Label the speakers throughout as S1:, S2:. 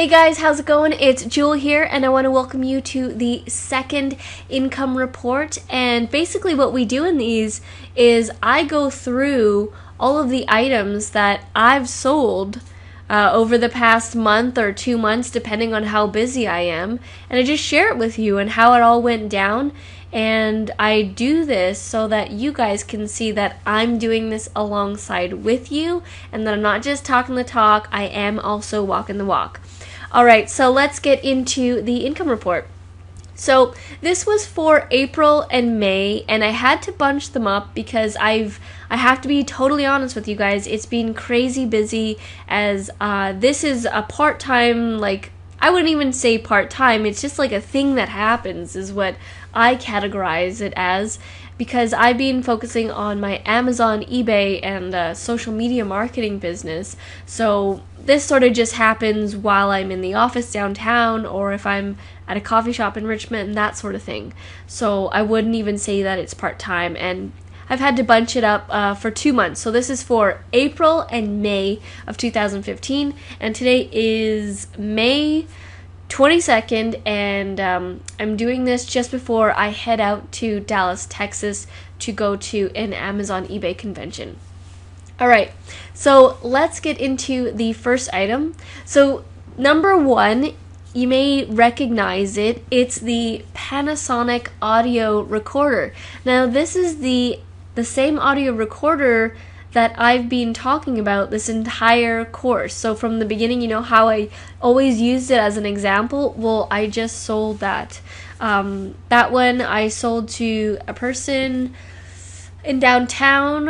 S1: Hey guys, how's it going? It's Jewel here, and I want to welcome you to the second income report. And basically what we do in these is I go through all of the items that I've sold over the past month or 2 months, depending on how busy I am, and I just share it with you and how it all went down. And I do this so that you guys can see that I'm doing this alongside with you, and that I'm not just talking the talk, I am also walking the walk. Alright, so let's get into the income report. So this was for April and May, and I had to bunch them up because I have to be totally honest with you guys. It's been crazy busy, as this is a part-time, I wouldn't even say part-time, it's just like a thing that happens is what I categorize it as, because I've been focusing on my Amazon, eBay, and social media marketing business. So this sort of just happens while I'm in the office downtown, or if I'm at a coffee shop in Richmond, and that sort of thing. So I wouldn't even say that it's part-time, and I've had to bunch it up for 2 months. So this is for April and May of 2015, and today is May 22nd, and I'm doing this just before I head out to Dallas, Texas to go to an Amazon eBay convention. Alright, so let's get into the first item. So number one, you may recognize it. It's the Panasonic audio recorder. Now this is the same audio recorder that I've been talking about this entire course. So from the beginning, you know how I always used it as an example? Well, I just sold that. That one I sold to a person in downtown.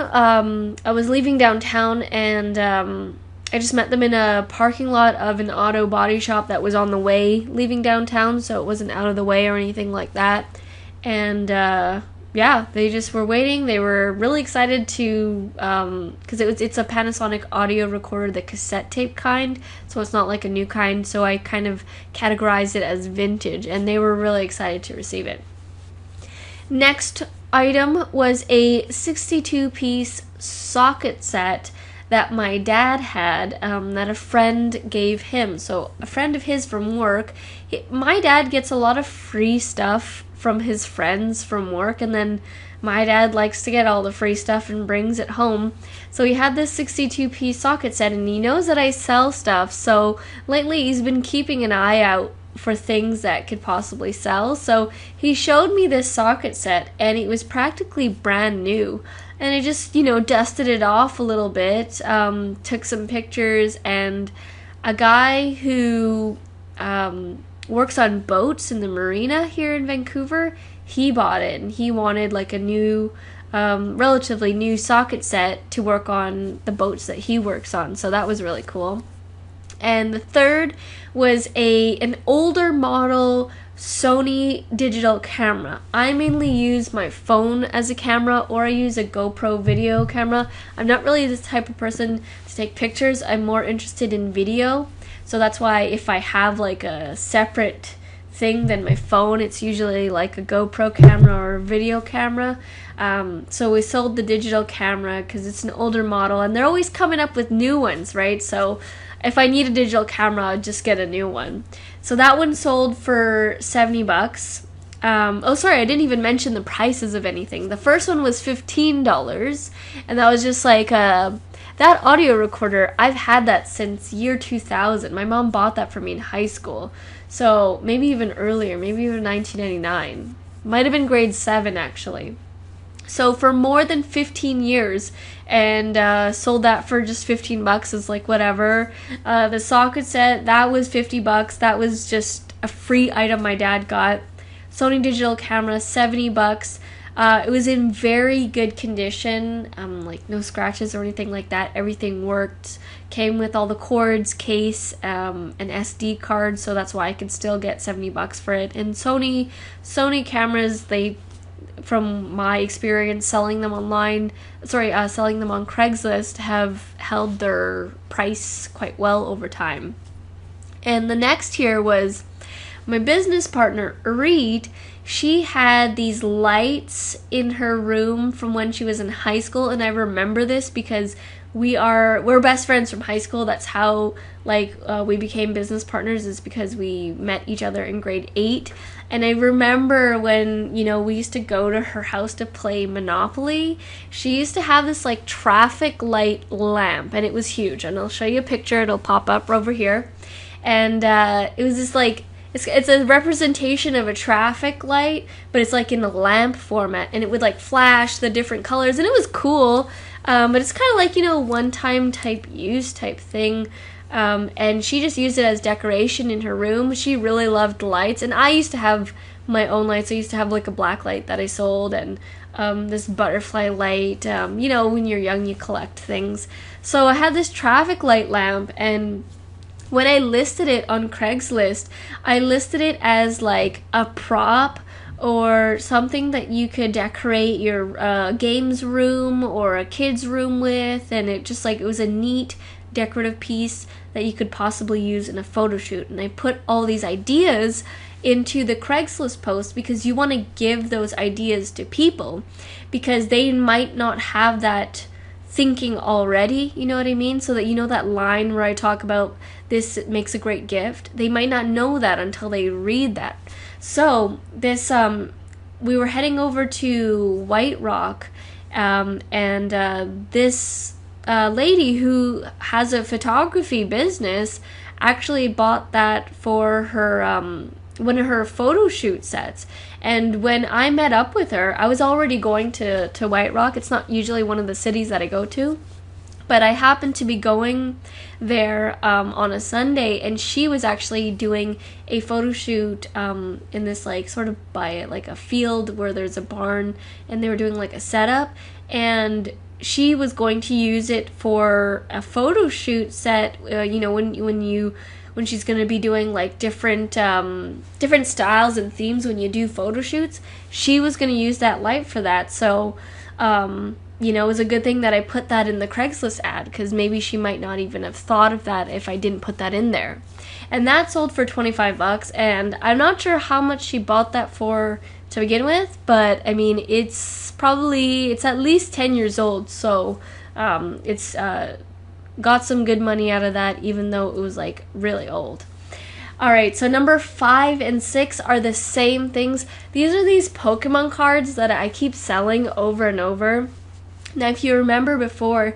S1: I was leaving downtown, and I just met them in a parking lot of an auto body shop that was on the way leaving downtown, so it wasn't out of the way or anything like that. And yeah, they just were waiting. They were really excited to, because it's a Panasonic audio recorder, the cassette tape kind, so it's not like a new kind, so I kind of categorized it as vintage, and they were really excited to receive it. Next item was a 62-piece socket set that my dad had, that a friend gave him. So a friend of his from work, my dad gets a lot of free stuff from his friends from work, and then my dad likes to get all the free stuff and brings it home. So he had this 62-piece socket set, and he knows that I sell stuff, so lately he's been keeping an eye out for things that could possibly sell. So he showed me this socket set, and it was practically brand new, and I just, dusted it off a little bit, took some pictures, and a guy who works on boats in the marina here in Vancouver, he bought it, and he wanted like a new, relatively new socket set to work on the boats that he works on, so that was really cool. And the third was an older model Sony digital camera. I mainly use my phone as a camera, or I use a GoPro video camera. I'm not really the type of person to take pictures. I'm more interested in video. So that's why if I have like a separate thing than my phone, it's usually like a GoPro camera or a video camera. So we sold the digital camera because it's an older model, and they're always coming up with new ones, right? So if I need a digital camera, I'll just get a new one. So that one sold for $70. Oh, sorry, I didn't even mention the prices of anything. The first one was $15, and that was just like that audio recorder. I've had that since year 2000. My mom bought that for me in high school, so maybe even earlier, maybe even 1999. Might have been grade 7 actually. So for more than 15 years, and sold that for just $15. Is like whatever. The socket set, that was $50. That was just a free item my dad got. Sony digital camera, $70. It was in very good condition, like no scratches or anything like that. Everything worked. Came with all the cords, case, an SD card, so that's why I could still get $70 for it. And Sony cameras, they, from my experience selling them online, selling them on Craigslist, have held their price quite well over time. And the next here was my business partner, Auret. She had these lights in her room from when she was in high school, and I remember this because we're best friends from high school. That's how we became business partners, is because we met each other in grade 8. And I remember when, we used to go to her house to play Monopoly. She used to have this like traffic light lamp, and it was huge. And I'll show you a picture. It'll pop up over here. And it was this like, it's a representation of a traffic light, but it's like in a lamp format, and it would like flash the different colors, and it was cool. But it's kind of like, one-time type use type thing. And she just used it as decoration in her room. She really loved lights, and I used to have my own lights. I used to have like a black light that I sold, and this butterfly light. When you're young, you collect things. So I had this traffic light lamp, and when I listed it on Craigslist, I listed it as like a prop or something that you could decorate your games room or a kid's room with, and it was a neat decorative piece that you could possibly use in a photo shoot. And I put all these ideas into the Craigslist post because you want to give those ideas to people, because they might not have that thinking already, you know what I mean? So that that line where I talk about this makes a great gift, they might not know that until they read that. So this we were heading over to White Rock, and this lady who has a photography business actually bought that for her one of her photo shoot sets. And when I met up with her, I was already going to White Rock. It's not usually one of the cities that I go to, but I happened to be going there on a Sunday, and she was actually doing a photo shoot in this sort of by like a field where there's a barn, and they were doing like a setup, and she was going to use it for a photo shoot set. When she's going to be doing like different styles and themes when you do photo shoots, she was going to use that light for that. So it was a good thing that I put that in the Craigslist ad, because maybe she might not even have thought of that if I didn't put that in there. And that sold for $25, and I'm not sure how much she bought that for to begin with, but I mean, it's at least 10 years old, so it's got some good money out of that, even though it was like really old. Alright, so number 5 and 6 are the same things. These are these Pokemon cards that I keep selling over and over. Now, if you remember before,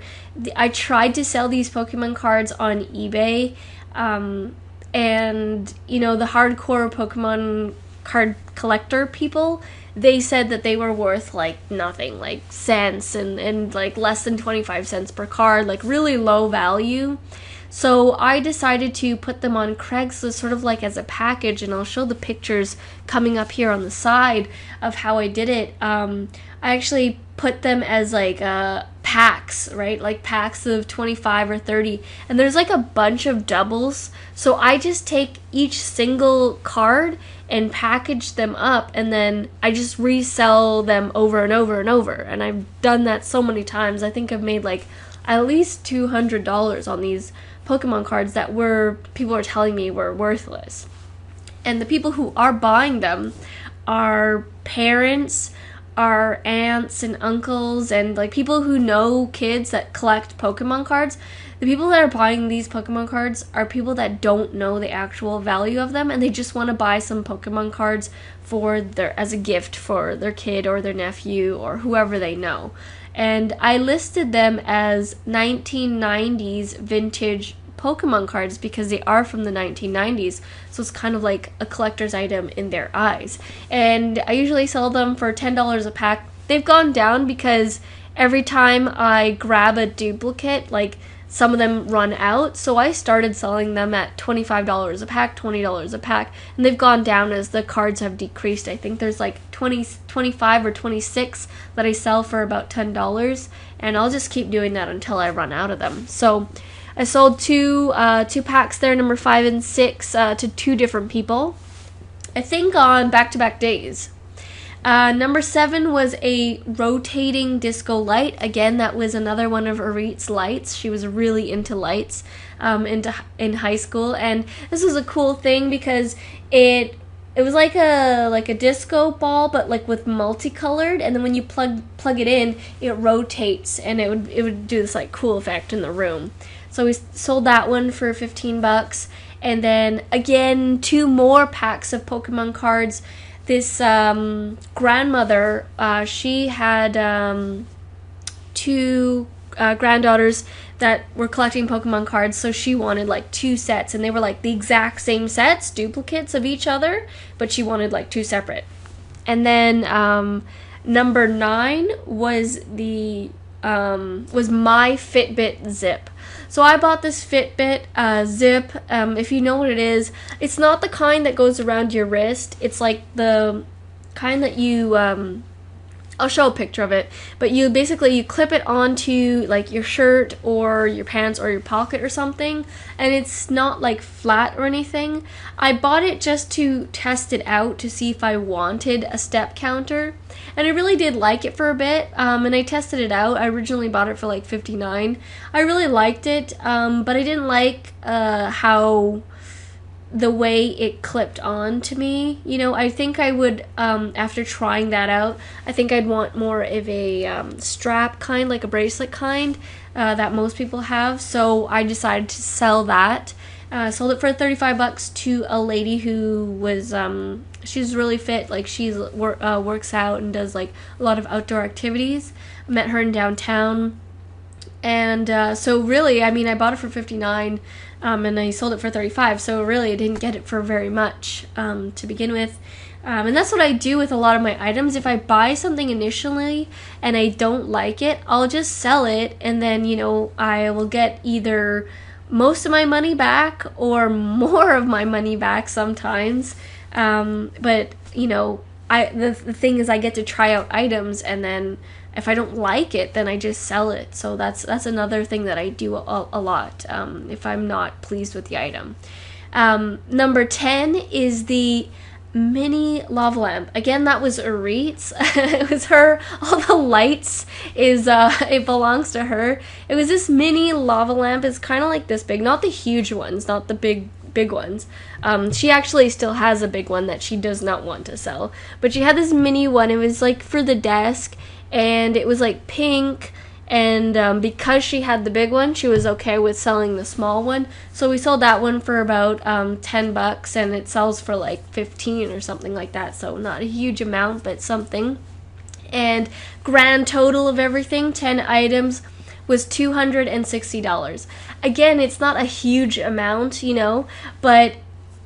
S1: I tried to sell these Pokemon cards on eBay, and the hardcore Pokemon card collector people, they said that they were worth like nothing, like cents, and like less than 25 cents per card, like really low value. So I decided to put them on Craigslist sort of like as a package, and I'll show the pictures coming up here on the side of how I did it. I actually put them as like packs, right? Like packs of 25 or 30, and there's like a bunch of doubles. So I just take each single card and package them up, and then I just resell them over and over and over. And I've done that so many times. I think I've made like at least $200 on these Pokemon cards that people are telling me were worthless. And the people who are buying them are parents, are aunts and uncles, and like people who know kids that collect Pokemon cards. The people that are buying these Pokemon cards are people that don't know the actual value of them, and they just want to buy some Pokemon cards as a gift for their kid or their nephew or whoever they know. And I listed them as 1990s vintage Pokemon cards because they are from the 1990s, so it's kind of like a collector's item in their eyes. And I usually sell them for $10 a pack. They've gone down because every time I grab a duplicate, like some of them run out, so I started selling them at $25 a pack, $20 a pack, and they've gone down as the cards have decreased. I think there's like 25 or 26 that I sell for about $10, and I'll just keep doing that until I run out of them. So I sold two packs there, number 5 and 6, to 2 different people, I think on back-to-back days. Number 7 was a rotating disco light. Again, that was another one of Auret's lights. She was really into lights in high school, and this was a cool thing because it it was like a disco ball, but like with multicolored, and then when you plug it in, it rotates, and it would do this like cool effect in the room. So we sold that one for 15 bucks. And then again, 2 more packs of Pokemon cards. This grandmother, she had 2 granddaughters that were collecting Pokemon cards, so she wanted like 2 sets, and they were like the exact same sets, duplicates of each other, but she wanted like 2 separate. And then number 9 was was my Fitbit Zip. So I bought this Fitbit Zip. If you know what it is, it's not the kind that goes around your wrist. It's like the kind that you I'll show a picture of it, but you clip it onto like your shirt or your pants or your pocket or something, and it's not like flat or anything. I bought it just to test it out to see if I wanted a step counter, and I really did like it for a bit, and I tested it out. I originally bought it for like $59. I really liked it, but I didn't like how the way it clipped on to me. You know, I think I would, after trying that out, I think I'd want more of a strap kind, like a bracelet kind, that most people have. So I decided to sell that. Sold it for 35 bucks to a lady who was, she's really fit, like she's works out and does like a lot of outdoor activities. I met her in downtown. And so really, I mean, I bought it for $59, and I sold it for $35, so really I didn't get it for very much to begin with. And that's what I do with a lot of my items. If I buy something initially and I don't like it, I'll just sell it, and then, you know, I will get either most of my money back or more of my money back sometimes. But, you know, the thing is I get to try out items, and then if I don't like it, then I just sell it. So that's another thing that I do a lot if I'm not pleased with the item. Number 10 is the mini lava lamp. Again, that was Auret's. It was her. All the lights it belongs to her. It was this mini lava lamp. It's kind of like this big, not the huge ones, not the big ones. She actually still has a big one that she does not want to sell, but she had this mini one. It was like for the desk, and it was like pink, and because she had the big one, she was okay with selling the small one, so we sold that one for about 10 bucks, and it sells for like 15 or something like that, so not a huge amount, but something. And grand total of everything, 10 items, was $260. Again, it's not a huge amount, you know, but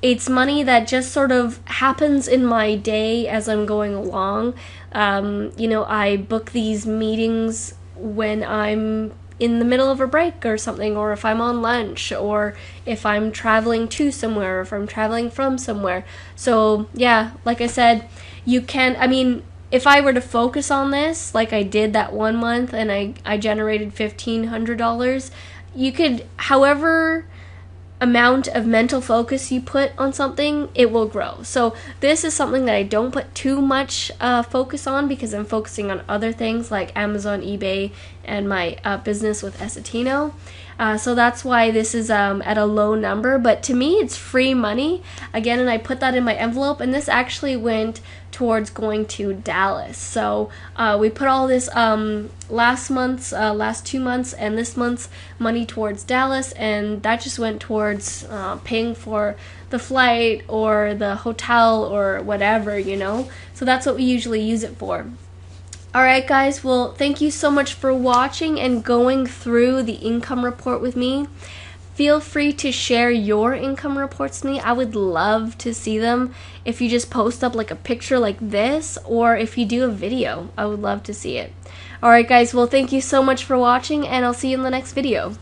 S1: it's money that just sort of happens in my day as I'm going along. You know, I book these meetings when I'm in the middle of a break or something, or if I'm on lunch, or if I'm traveling to somewhere, or if I'm traveling from somewhere. So yeah, like I said, you can, I mean, if I were to focus on this like I did that 1 month and I generated $1,500, you could, however amount of mental focus you put on something, it will grow. So this is something that I don't put too much focus on, because I'm focusing on other things like Amazon, eBay, and my business with Essetino. So that's why this is at a low number, but to me it's free money. Again, and I put that in my envelope, and this actually went towards going to Dallas. So we put all this last 2 months and this month's money towards Dallas, and that just went towards paying for the flight or the hotel or whatever, you know. So that's what we usually use it for. Alright guys, well, thank you so much for watching and going through the income report with me. Feel free to share your income reports with me. I would love to see them. If you just post up like a picture like this, or if you do a video, I would love to see it. Alright guys, well, thank you so much for watching, and I'll see you in the next video.